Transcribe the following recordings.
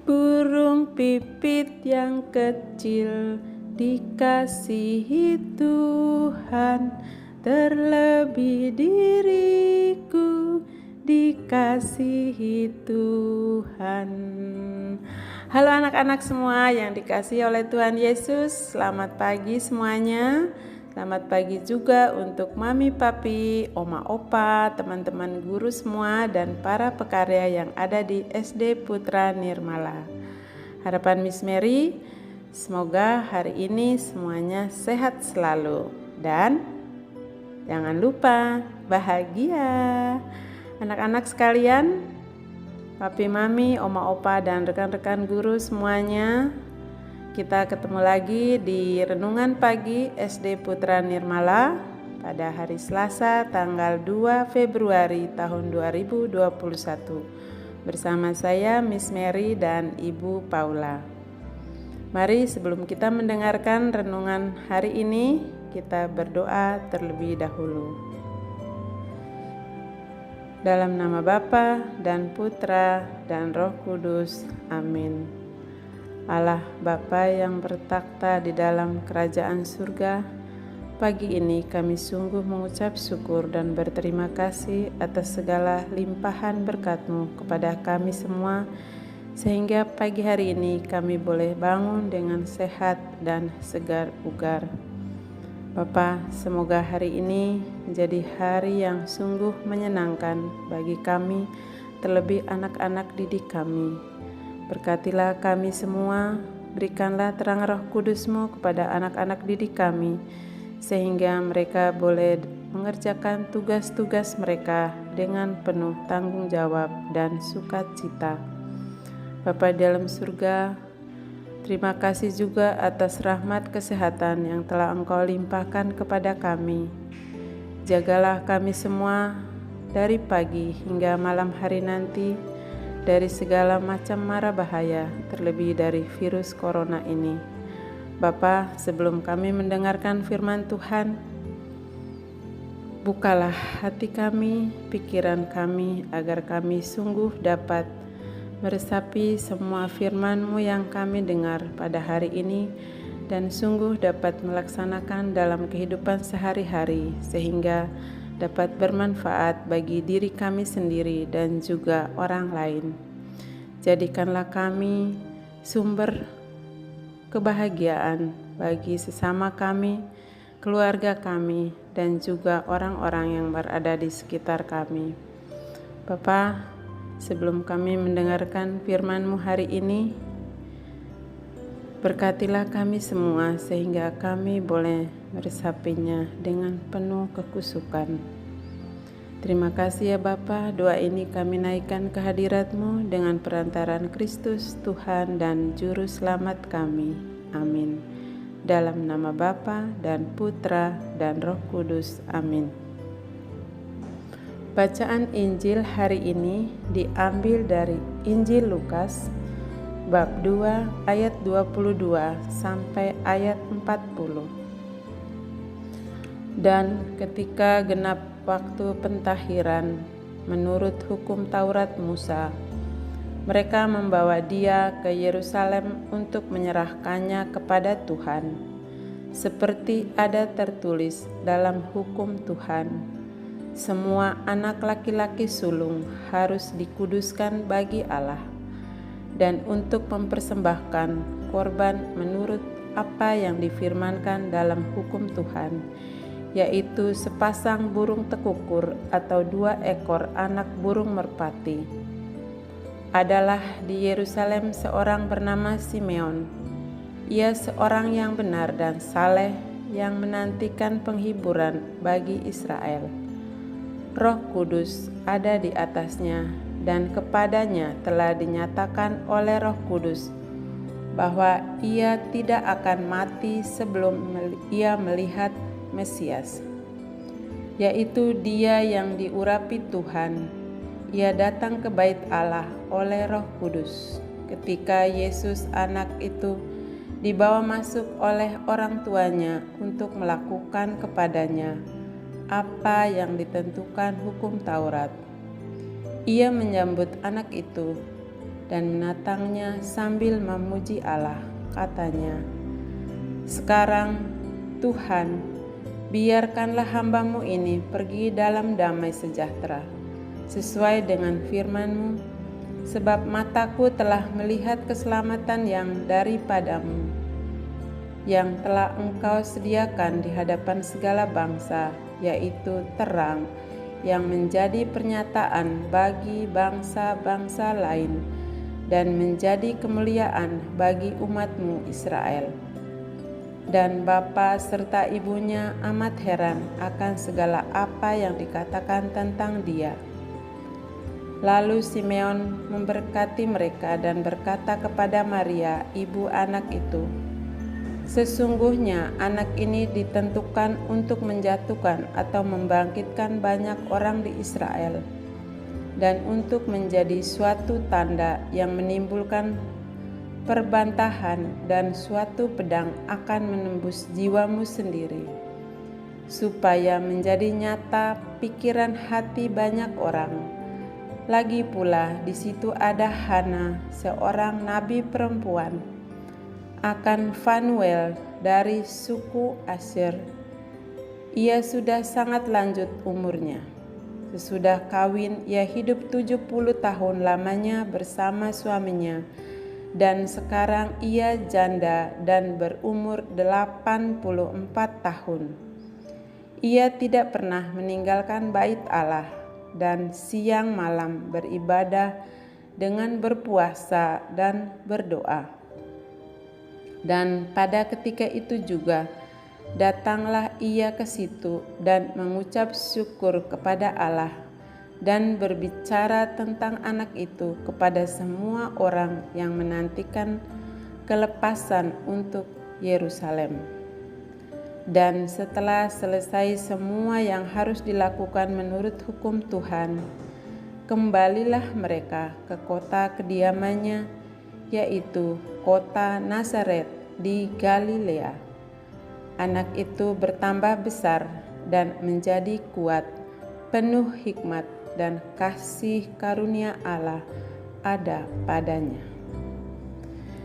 Burung pipit yang kecil dikasihi Tuhan, terlebih diriku dikasihi Tuhan. Halo anak-anak semua yang dikasihi oleh Tuhan Yesus, selamat pagi semuanya. Selamat pagi juga untuk mami, papi, oma, opa, teman-teman guru semua, dan para pekarya yang ada di SD Putra Nirmala. Harapan Miss Mary, semoga hari ini semuanya sehat selalu. Dan jangan lupa bahagia. Anak-anak sekalian, papi, mami, oma, opa, dan rekan-rekan guru semuanya, kita ketemu lagi di Renungan Pagi SD Putra Nirmala pada hari Selasa tanggal 2 Februari tahun 2021 bersama saya Miss Mary dan Ibu Paula. Mari sebelum kita mendengarkan renungan hari ini, kita berdoa terlebih dahulu. Dalam nama Bapa dan Putra dan Roh Kudus, amin. Allah Bapa yang bertakhta di dalam kerajaan surga, pagi ini kami sungguh mengucap syukur dan berterima kasih atas segala limpahan berkat-Mu kepada kami semua, sehingga pagi hari ini kami boleh bangun dengan sehat dan segar bugar. Bapa, semoga hari ini menjadi hari yang sungguh menyenangkan bagi kami, terlebih anak-anak didik kami. Berkatilah kami semua, berikanlah terang Roh Kudus-Mu kepada anak-anak didik kami, sehingga mereka boleh mengerjakan tugas-tugas mereka dengan penuh tanggung jawab dan sukacita. Bapa dalam surga, terima kasih juga atas rahmat kesehatan yang telah Engkau limpahkan kepada kami. Jagalah kami semua dari pagi hingga malam hari nanti, dari segala macam mara bahaya, terlebih dari virus corona ini. Bapa, sebelum kami mendengarkan firman Tuhan, bukalah hati kami, pikiran kami, agar kami sungguh dapat meresapi semua firman-Mu yang kami dengar pada hari ini, dan sungguh dapat melaksanakan dalam kehidupan sehari-hari, sehingga dapat bermanfaat bagi diri kami sendiri dan juga orang lain. Jadikanlah kami sumber kebahagiaan bagi sesama kami, keluarga kami, dan juga orang-orang yang berada di sekitar kami. Bapa, sebelum kami mendengarkan firman-Mu hari ini, berkatilah kami semua sehingga kami boleh meresapinya dengan penuh kekusukan. Terima kasih ya Bapa, doa ini kami naikkan ke hadirat-Mu dengan perantaraan Kristus, Tuhan dan Juru Selamat kami. Amin. Dalam nama Bapa dan Putra dan Roh Kudus. Amin. Bacaan Injil hari ini diambil dari Injil Lukas bab 2 ayat 22 sampai ayat 40. Dan ketika genap waktu pentahiran menurut hukum Taurat Musa, mereka membawa dia ke Yerusalem untuk menyerahkannya kepada Tuhan, seperti ada tertulis dalam hukum Tuhan. Semua anak laki-laki sulung harus dikuduskan bagi Allah, dan untuk mempersembahkan korban menurut apa yang difirmankan dalam hukum Tuhan, yaitu sepasang burung tekukur atau 2 ekor anak burung merpati. Adalah di Yerusalem seorang bernama Simeon. Ia seorang yang benar dan saleh yang menantikan penghiburan bagi Israel. Roh Kudus ada di atasnya, dan kepadanya telah dinyatakan oleh Roh Kudus bahwa ia tidak akan mati sebelum ia melihat Mesias, yaitu Dia yang diurapi Tuhan. Ia datang ke bait Allah oleh Roh Kudus. Ketika Yesus anak itu dibawa masuk oleh orang tuanya untuk melakukan kepadanya apa yang ditentukan hukum Taurat. Ia menyambut anak itu dan menatangnya sambil memuji Allah. Katanya, "Sekarang, Tuhan, biarkanlah hamba-Mu ini pergi dalam damai sejahtera, sesuai dengan firman-Mu, sebab mataku telah melihat keselamatan yang daripada-Mu, yang telah Engkau sediakan di hadapan segala bangsa, yaitu terang yang menjadi pernyataan bagi bangsa-bangsa lain dan menjadi kemuliaan bagi umat-Mu Israel." Dan bapa serta ibunya amat heran akan segala apa yang dikatakan tentang dia. Lalu Simeon memberkati mereka dan berkata kepada Maria, ibu anak itu, "Sesungguhnya anak ini ditentukan untuk menjatuhkan atau membangkitkan banyak orang di Israel, dan untuk menjadi suatu tanda yang menimbulkan perbantahan, dan suatu pedang akan menembus jiwamu sendiri, supaya menjadi nyata pikiran hati banyak orang. Lagi pula di situ ada Hana, seorang nabi perempuan, akan Fanuel dari suku Asyr. Ia sudah sangat lanjut umurnya. Sesudah kawin, ia hidup 70 tahun lamanya bersama suaminya, dan sekarang ia janda dan berumur 84 tahun. Ia tidak pernah meninggalkan bait Allah dan siang malam beribadah dengan berpuasa dan berdoa. Dan pada ketika itu juga datanglah ia ke situ dan mengucap syukur kepada Allah dan berbicara tentang anak itu kepada semua orang yang menantikan kelepasan untuk Yerusalem. Dan setelah selesai semua yang harus dilakukan menurut hukum Tuhan, kembalilah mereka ke kota kediamannya, yaitu kota Nazaret di Galilea. Anak itu bertambah besar dan menjadi kuat, penuh hikmat, dan kasih karunia Allah ada padanya.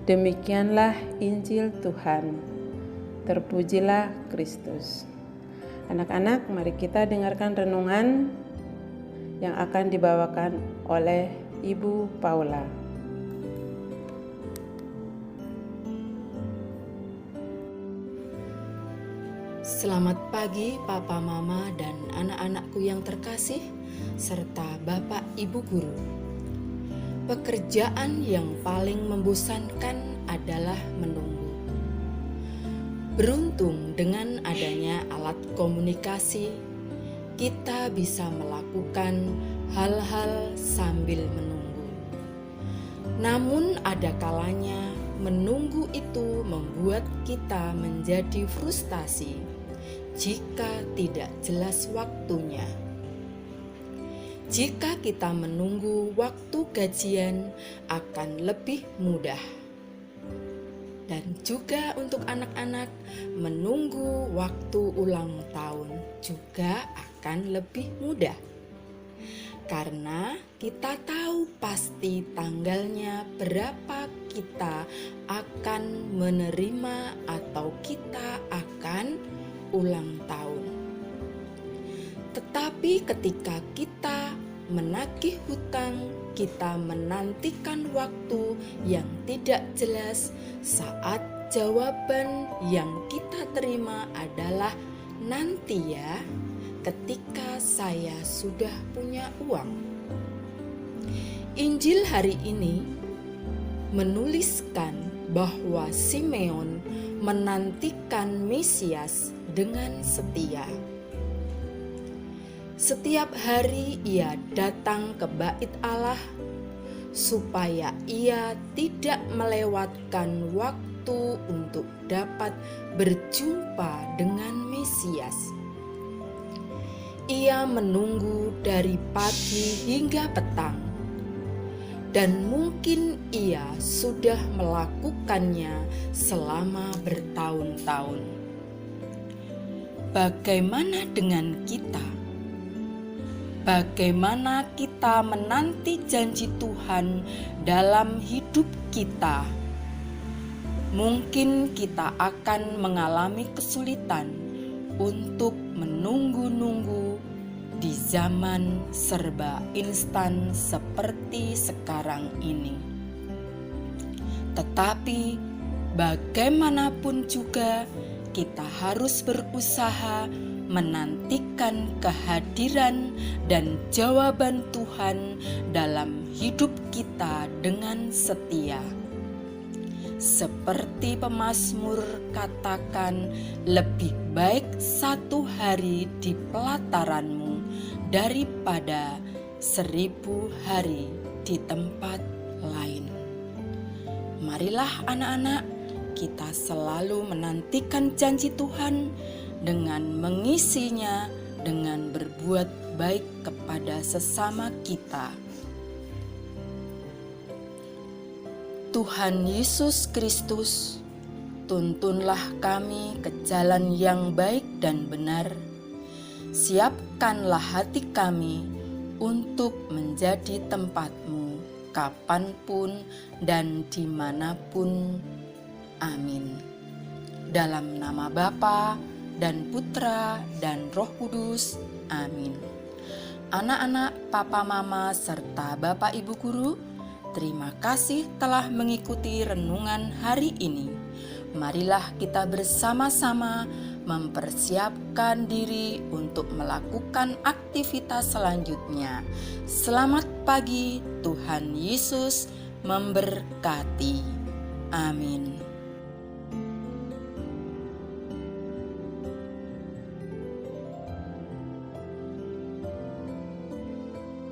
Demikianlah Injil Tuhan. Terpujilah Kristus. Anak-anak, mari kita dengarkan renungan yang akan dibawakan oleh Ibu Paula. Selamat pagi Papa, Mama, dan anak-anakku yang terkasih, serta Bapak Ibu Guru. Pekerjaan yang paling membosankan adalah menunggu. Beruntung dengan adanya alat komunikasi, kita bisa melakukan hal-hal sambil menunggu. Namun ada kalanya menunggu itu membuat kita menjadi frustasi jika tidak jelas waktunya. Jika kita menunggu waktu gajian akan lebih mudah. Dan juga untuk anak-anak, menunggu waktu ulang tahun juga akan lebih mudah. Karena kita tahu pasti tanggalnya berapa kita akan menerima atau kita akan ulang tahun. Tetapi ketika kita menagih hutang, kita menantikan waktu yang tidak jelas saat jawaban yang kita terima adalah nanti ya, ketika saya sudah punya uang. Injil hari ini menuliskan bahwa Simeon menantikan Mesias dengan setia. Setiap hari ia datang ke bait Allah supaya ia tidak melewatkan waktu untuk dapat berjumpa dengan Mesias. Ia menunggu dari pagi hingga petang, dan mungkin ia sudah melakukannya selama bertahun-tahun. bagaimana dengan kita? Bagaimana kita menanti janji Tuhan dalam hidup kita? Mungkin kita akan mengalami kesulitan untuk menunggu-nunggu di zaman serba instan seperti sekarang ini. Tetapi bagaimanapun juga kita harus berusaha menantikan kehadiran dan jawaban Tuhan dalam hidup kita dengan setia. Seperti pemazmur katakan, lebih baik 1 hari di pelataranmu daripada 1000 hari di tempat lain. Marilah anak-anak, kita selalu menantikan janji Tuhan dengan mengisinya dengan berbuat baik kepada sesama kita. Tuhan Yesus Kristus, tuntunlah kami ke jalan yang baik dan benar. Siapkanlah hati kami untuk menjadi tempat-Mu kapanpun dan dimanapun. Amin. Dalam nama Bapa dan Putra dan Roh Kudus. Amin. Anak-anak, papa mama serta bapak ibu guru, terima kasih telah mengikuti renungan hari ini. Marilah kita bersama-sama mempersiapkan diri untuk melakukan aktivitas selanjutnya. Selamat pagi, Tuhan Yesus memberkati. Amin.